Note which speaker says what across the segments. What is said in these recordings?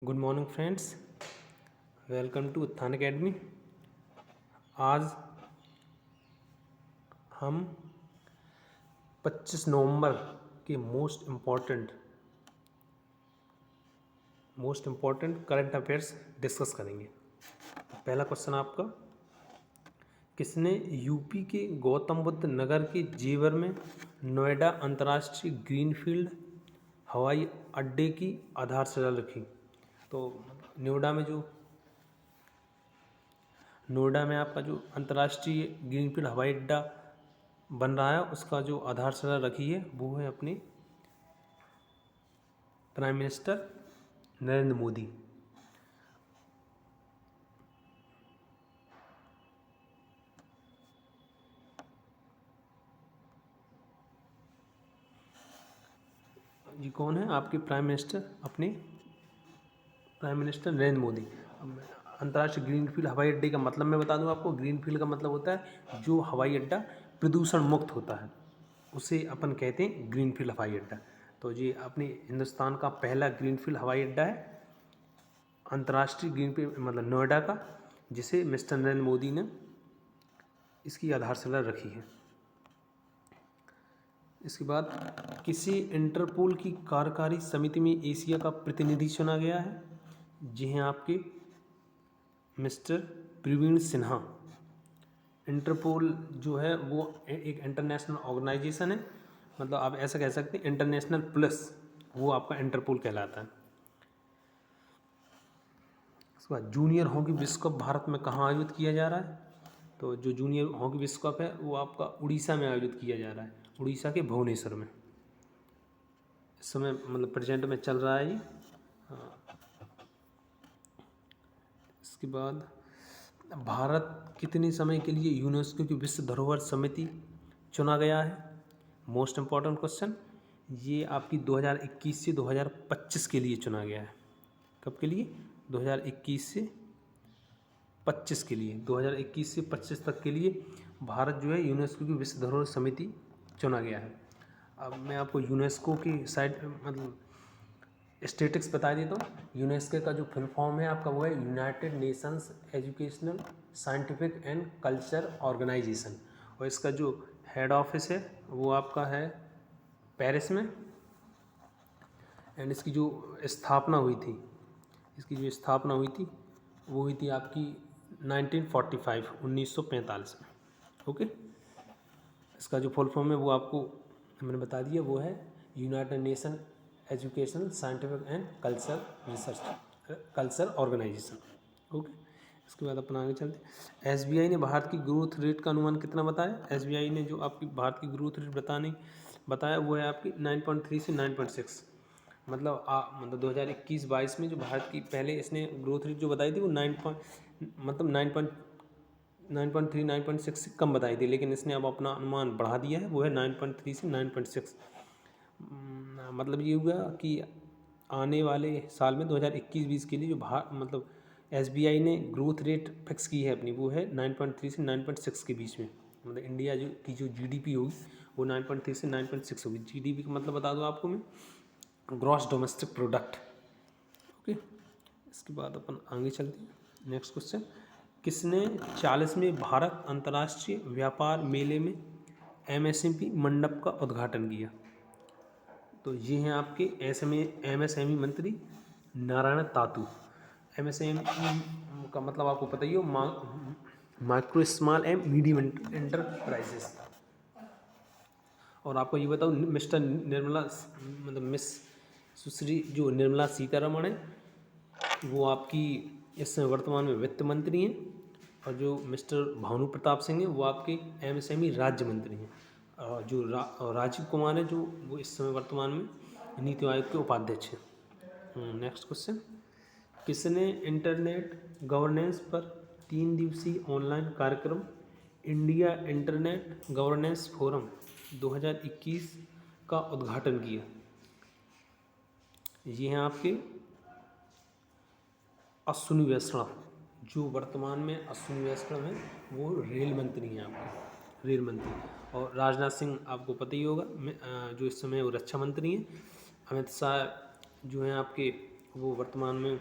Speaker 1: Good morning friends, welcome to Utthan academy. आज हम 25 नवंबर के most important current affairs discuss करेंगे। पहला क्वेश्चन आपका, किसने यूपी के गौतम बुद्ध नगर के जेवर में नोएडा अंतर्राष्ट्रीय ग्रीनफील्ड हवाई अड्डे की आधारशिला रखी? तो नोएडा में आपका जो अंतर्राष्ट्रीय ग्रीनफील्ड हवाई अड्डा बन रहा है उसका जो आधारशिला रखी है वो है अपने प्राइम मिनिस्टर नरेंद्र मोदी। ये कौन है आपके प्राइम मिनिस्टर? अपने प्राइम मिनिस्टर नरेंद्र मोदी। अंतर्राष्ट्रीय ग्रीनफील्ड हवाई अड्डे का मतलब मैं बता दूं आपको। ग्रीनफील्ड का मतलब होता है जो हवाई अड्डा प्रदूषण मुक्त होता है, उसे अपन कहते हैं ग्रीनफील्ड हवाई अड्डा। तो ये अपने हिंदुस्तान का पहला ग्रीनफील्ड हवाई अड्डा है, अंतर्राष्ट्रीय ग्रीनफील्ड मतलब नोएडा का, जिसे मिस्टर नरेंद्र मोदी ने इसकी आधारशिला रखी है। इसके बाद किसी इंटरपोल की कार्यकारी समिति में एशिया का प्रतिनिधि चुना गया है? जी हैं आपके मिस्टर प्रवीण सिन्हा। इंटरपोल जो है वो एक इंटरनेशनल ऑर्गेनाइजेशन है, मतलब आप ऐसा कह सकते हैं इंटरनेशनल प्लस, वो आपका इंटरपोल कहलाता है। उसके बाद जूनियर हॉकी विश्व कप भारत में कहाँ आयोजित किया जा रहा है? तो जो जूनियर हॉकी विश्व कप है वो आपका उड़ीसा में आयोजित किया जा रहा है, उड़ीसा के भुवनेश्वर में। इस समय मतलब प्रेजेंट में चल रहा है ये। इसके बाद भारत कितने समय के लिए यूनेस्को की विश्व धरोहर समिति चुना गया है? मोस्ट इम्पॉर्टेंट क्वेश्चन, ये आपकी 2021 से 2025 के लिए चुना गया है। कब के लिए? 2021 से 25 के लिए। 2021 से 25 तक के लिए भारत जो है यूनेस्को की विश्व धरोहर समिति चुना गया है। अब मैं आपको यूनेस्को की साइड मतलब स्टेटिक्स बता देता हूँ। यूनेस्को का जो फुल फॉर्म है आपका वो है United Nations Educational Scientific and Culture Organization, और इसका जो हेड ऑफिस है वो आपका है पेरिस में। एंड इसकी जो स्थापना हुई थी वो हुई थी आपकी 1945 में। ओके, इसका जो फुल फॉर्म है वो आपको मैंने बता दिया, वो है United Nation Education Scientific and Culture Organization. Okay, इसके बाद अपन आगे चलते हैं। एसबीआई ने भारत की ग्रोथ रेट का अनुमान कितना बताया? एसबीआई ने जो आपकी भारत की ग्रोथ रेट बताया वो है आपकी 9.3 से 9.6। मतलब 2021-22 में जो भारत की पहले इसने ग्रोथ रेट जो बताई थी वो 9.3 9.6 से कम बताई थी, लेकिन इसने अब अपना अनुमान बढ़ा दिया है, वो है 9.3 से 9.6। मतलब ये हुआ कि आने वाले साल में 2021-20 के लिए जो एसबीआई ने ग्रोथ रेट फिक्स की है अपनी, वो है 9.3 से 9.6 के बीच में। मतलब इंडिया की जो जीडीपी होगी वो 9.3 से 9.6 होगी। जीडीपी का मतलब बता दूं आपको मैं, ग्रॉस डोमेस्टिक प्रोडक्ट। ओके, इसके बाद अपन आगे चलते हैं। नेक्स्ट क्वेश्चन, किसने 40वें भारत अंतर्राष्ट्रीय व्यापार मेले में एमएसएमई मंडप का उद्घाटन किया? तो ये हैं आपके एमएसएमई मंत्री नारायण तातू। एमएसएमई का मतलब आपको पता ही हो, micro small and medium enterprises. और आपको ये बताओ, मिस्टर निर्मला मतलब मिस सुश्री जो निर्मला सीतारमण है वो आपकी इस समय वर्तमान में वित्त मंत्री हैं, और जो मिस्टर भानु प्रताप सिंह हैं वो आपके एमएसएमई राज्य मंत्री हैं, और जो राजीव कुमार है जो वो इस समय वर्तमान में नीति आयोग के उपाध्यक्ष हैं। नेक्स्ट क्वेश्चन, किसने इंटरनेट गवर्नेंस पर 3 दिवसीय ऑनलाइन कार्यक्रम इंडिया इंटरनेट गवर्नेंस फोरम 2021 का उद्घाटन किया? ये हैं आपके अश्विनी वैष्णव। जो वर्तमान में अश्विनी वैष्णव हैं वो रेल मंत्री हैं, आपके रेल मंत्री। और राजनाथ सिंह आपको पता ही होगा, जो इस समय वो रक्षा मंत्री हैं। अमित शाह जो हैं आपके वो वर्तमान में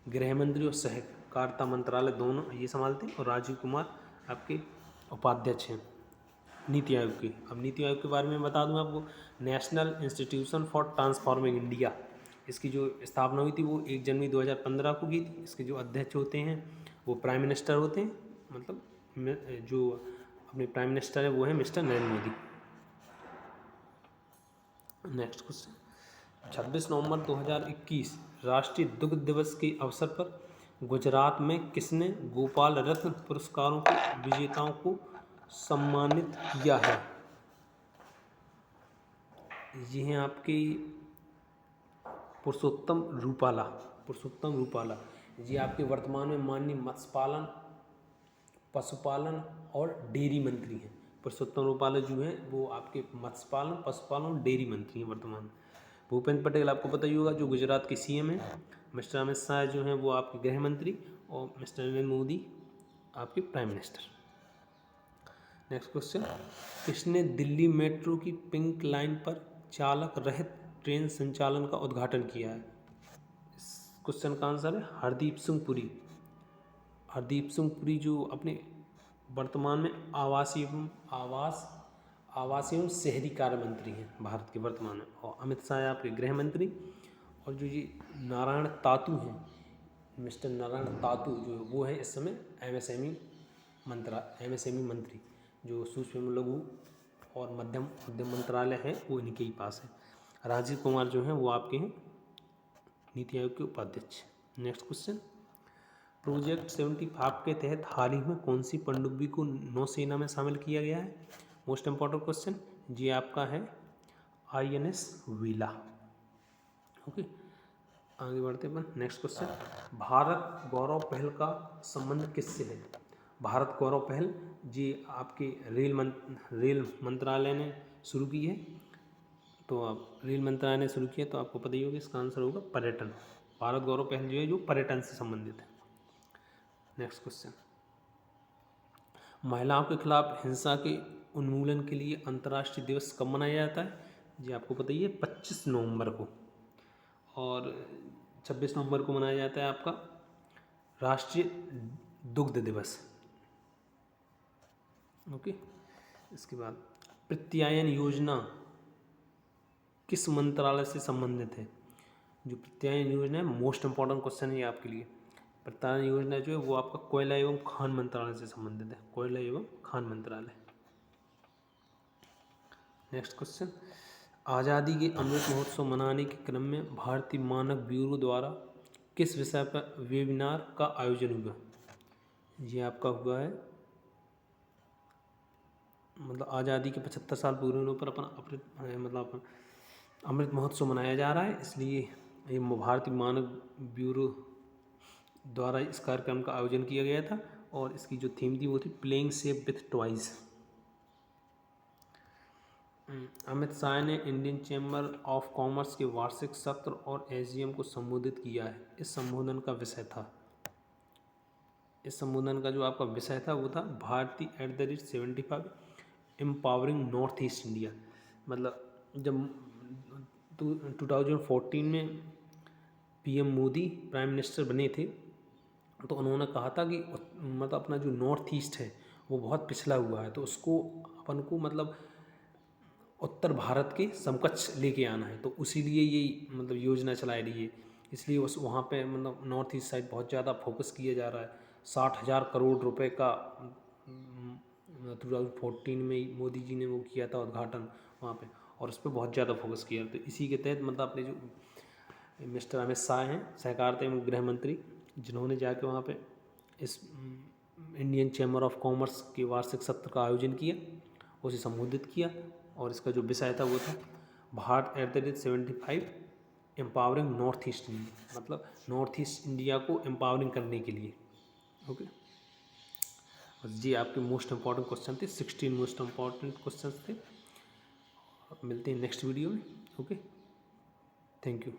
Speaker 1: गृह मंत्री और सहकारिता मंत्रालय दोनों ये संभालते हैं, और राजीव कुमार आपके उपाध्यक्ष हैं नीति आयोग के। अब नीति आयोग के बारे में बता दूं आपको, national institution for transforming India, इसकी जो स्थापना हुई थी वो 1 जनवरी 2015 को की थी। इसके जो अध्यक्ष होते हैं वो प्राइम मिनिस्टर होते हैं, मतलब जो अपने प्राइम मिनिस्टर है वो है mister Narendra Modi. Next question, 26 नवंबर 2021 राष्ट्रीय दुग्ध दिवस के अवसर पर गुजरात में किसने गोपाल रत्न पुरस्कारों के विजेताओं को सम्मानित किया है? ये हैं आपकी पुरुषोत्तम रूपाला। ये आपके वर्तमान में माननीय मत्स्य पालन, पशुपालन और डेयरी मंत्री हैं। पुरुषोत्तम रूपाला जो हैं वो आपके मत्स्य पालन, पशुपालन और डेयरी मंत्री हैं वर्तमान में। भूपेंद्र पटेल आपको पता ही होगा जो गुजरात के सीएम हैं। मिस्टर अमित शाह जो हैं वो आपके गृह मंत्री, और मिस्टर नरेंद्र मोदी आपके प्राइम मिनिस्टर। नेक्स्ट क्वेश्चन, किसने दिल्ली मेट्रो की पिंक लाइन पर चालक रहित ट्रेन संचालन का उद्घाटन किया है? इस क्वेश्चन का आंसर है हरदीप सिंह पुरी। हरदीप सिंह पुरी जो अपने वर्तमान में आवास एवं शहरी कार्य मंत्री हैं भारत के वर्तमान में, और अमित शाह आपके गृह मंत्री। और जो ये नारायण तातू हैं, मिस्टर नारायण तातू जो वो है इस समय एमएसएमई मंत्री, जो सूक्ष्म लघु और मध्यम उद्यम मंत्रालय है वो इनके ही पास है। राजीव कुमार जो हैं वो आपके हैं नीति आयोग के उपाध्यक्ष। नेक्स्ट क्वेश्चन, प्रोजेक्ट 75 के तहत हाल ही में कौन सी पनडुब्बी को नौसेना में शामिल किया गया है? मोस्ट इम्पॉर्टेंट क्वेश्चन, ये आपका है INS वीला। ओके, आगे बढ़ते अपन। नेक्स्ट क्वेश्चन, भारत गौरव पहल का संबंध किससे है? भारत गौरव पहल जी आपके रेल मंत्रालय ने शुरू की है। तो आप रेल मंत्रालय ने शुरू किया तो आपको पता ही होगा, इसका आंसर होगा पर्यटन। भारत गौरव पहल जो है जो पर्यटन से संबंधित है। नेक्स्ट क्वेश्चन, महिलाओं के खिलाफ हिंसा के उन्मूलन के लिए अंतर्राष्ट्रीय दिवस कब मनाया जाता है? जी आपको पता ही है 25 नवंबर को, और 26 नवंबर को मनाया जाता है आपका राष्ट्रीय दुग्ध दिवस। ओके, इसके बाद प्रत्यायन योजना किस मंत्रालय से संबंधित है? जो प्रत्यायन योजना है, मोस्ट इम्पॉर्टेंट क्वेश्चन है ये आपके लिए। प्रत्यायन योजना जो है वो आपका कोयला एवं खान मंत्रालय से संबंधित है, कोयला एवं खान मंत्रालय। नेक्स्ट क्वेश्चन, आज़ादी के अमृत महोत्सव मनाने के क्रम में भारतीय मानक ब्यूरो द्वारा किस विषय पर वेबिनार का आयोजन हुआ? ये आपका हुआ है मतलब आज़ादी के 75 साल पूरे होने पर अपन अमृत महोत्सव मनाया जा रहा है, इसलिए ये भारतीय मानक ब्यूरो द्वारा इस कार्यक्रम का आयोजन किया गया था, और इसकी जो थीम थी वो थी playing safe with toys. Amit Shah ने इंडियन चैम्बर ऑफ कॉमर्स के वार्षिक सत्र और AGM को संबोधित किया है। इस संबोधन का विषय था, इस संबोधन का जो आपका विषय था वो था भारतीय @75 एम्पावरिंग नॉर्थ ईस्ट इंडिया। मतलब जब 2014 में PM मोदी प्राइम मिनिस्टर बने थे तो उन्होंने कहा था कि मतलब अपना जो नॉर्थ ईस्ट है वो बहुत पिछड़ा हुआ है, तो उसको अपन को मतलब उत्तर भारत के समकक्ष लेके आना है, तो उसी लिए ये मतलब योजना चलाई रही है। इसलिए उस वहाँ पे मतलब नॉर्थ ईस्ट साइड बहुत ज़्यादा फोकस किया जा रहा है। 60,000 करोड़ रुपए का 2014 में मोदी जी ने वो किया था उद्घाटन वहाँ पे, और उस पर बहुत ज़्यादा फोकस किया। तो इसी के तहत मतलब अपने जो मिस्टर अमित शाह हैं सहकारिता एवं गृह मंत्री, जिन्होंने जाके वहाँ पे इस इंडियन चैम्बर ऑफ कॉमर्स के वार्षिक सत्र का आयोजन किया, उसे संबोधित किया, और इसका जो विषय था वो था Bharat @75 empowering north east India, मतलब नॉर्थ ईस्ट इंडिया को एम्पावरिंग करने के लिए। ओके, जी आपके मोस्ट इम्पॉर्टेंट क्वेश्चन थे, 16 मोस्ट इम्पॉर्टेंट क्वेश्चन थे। मिलते हैं नेक्स्ट वीडियो में। Okay, thank you.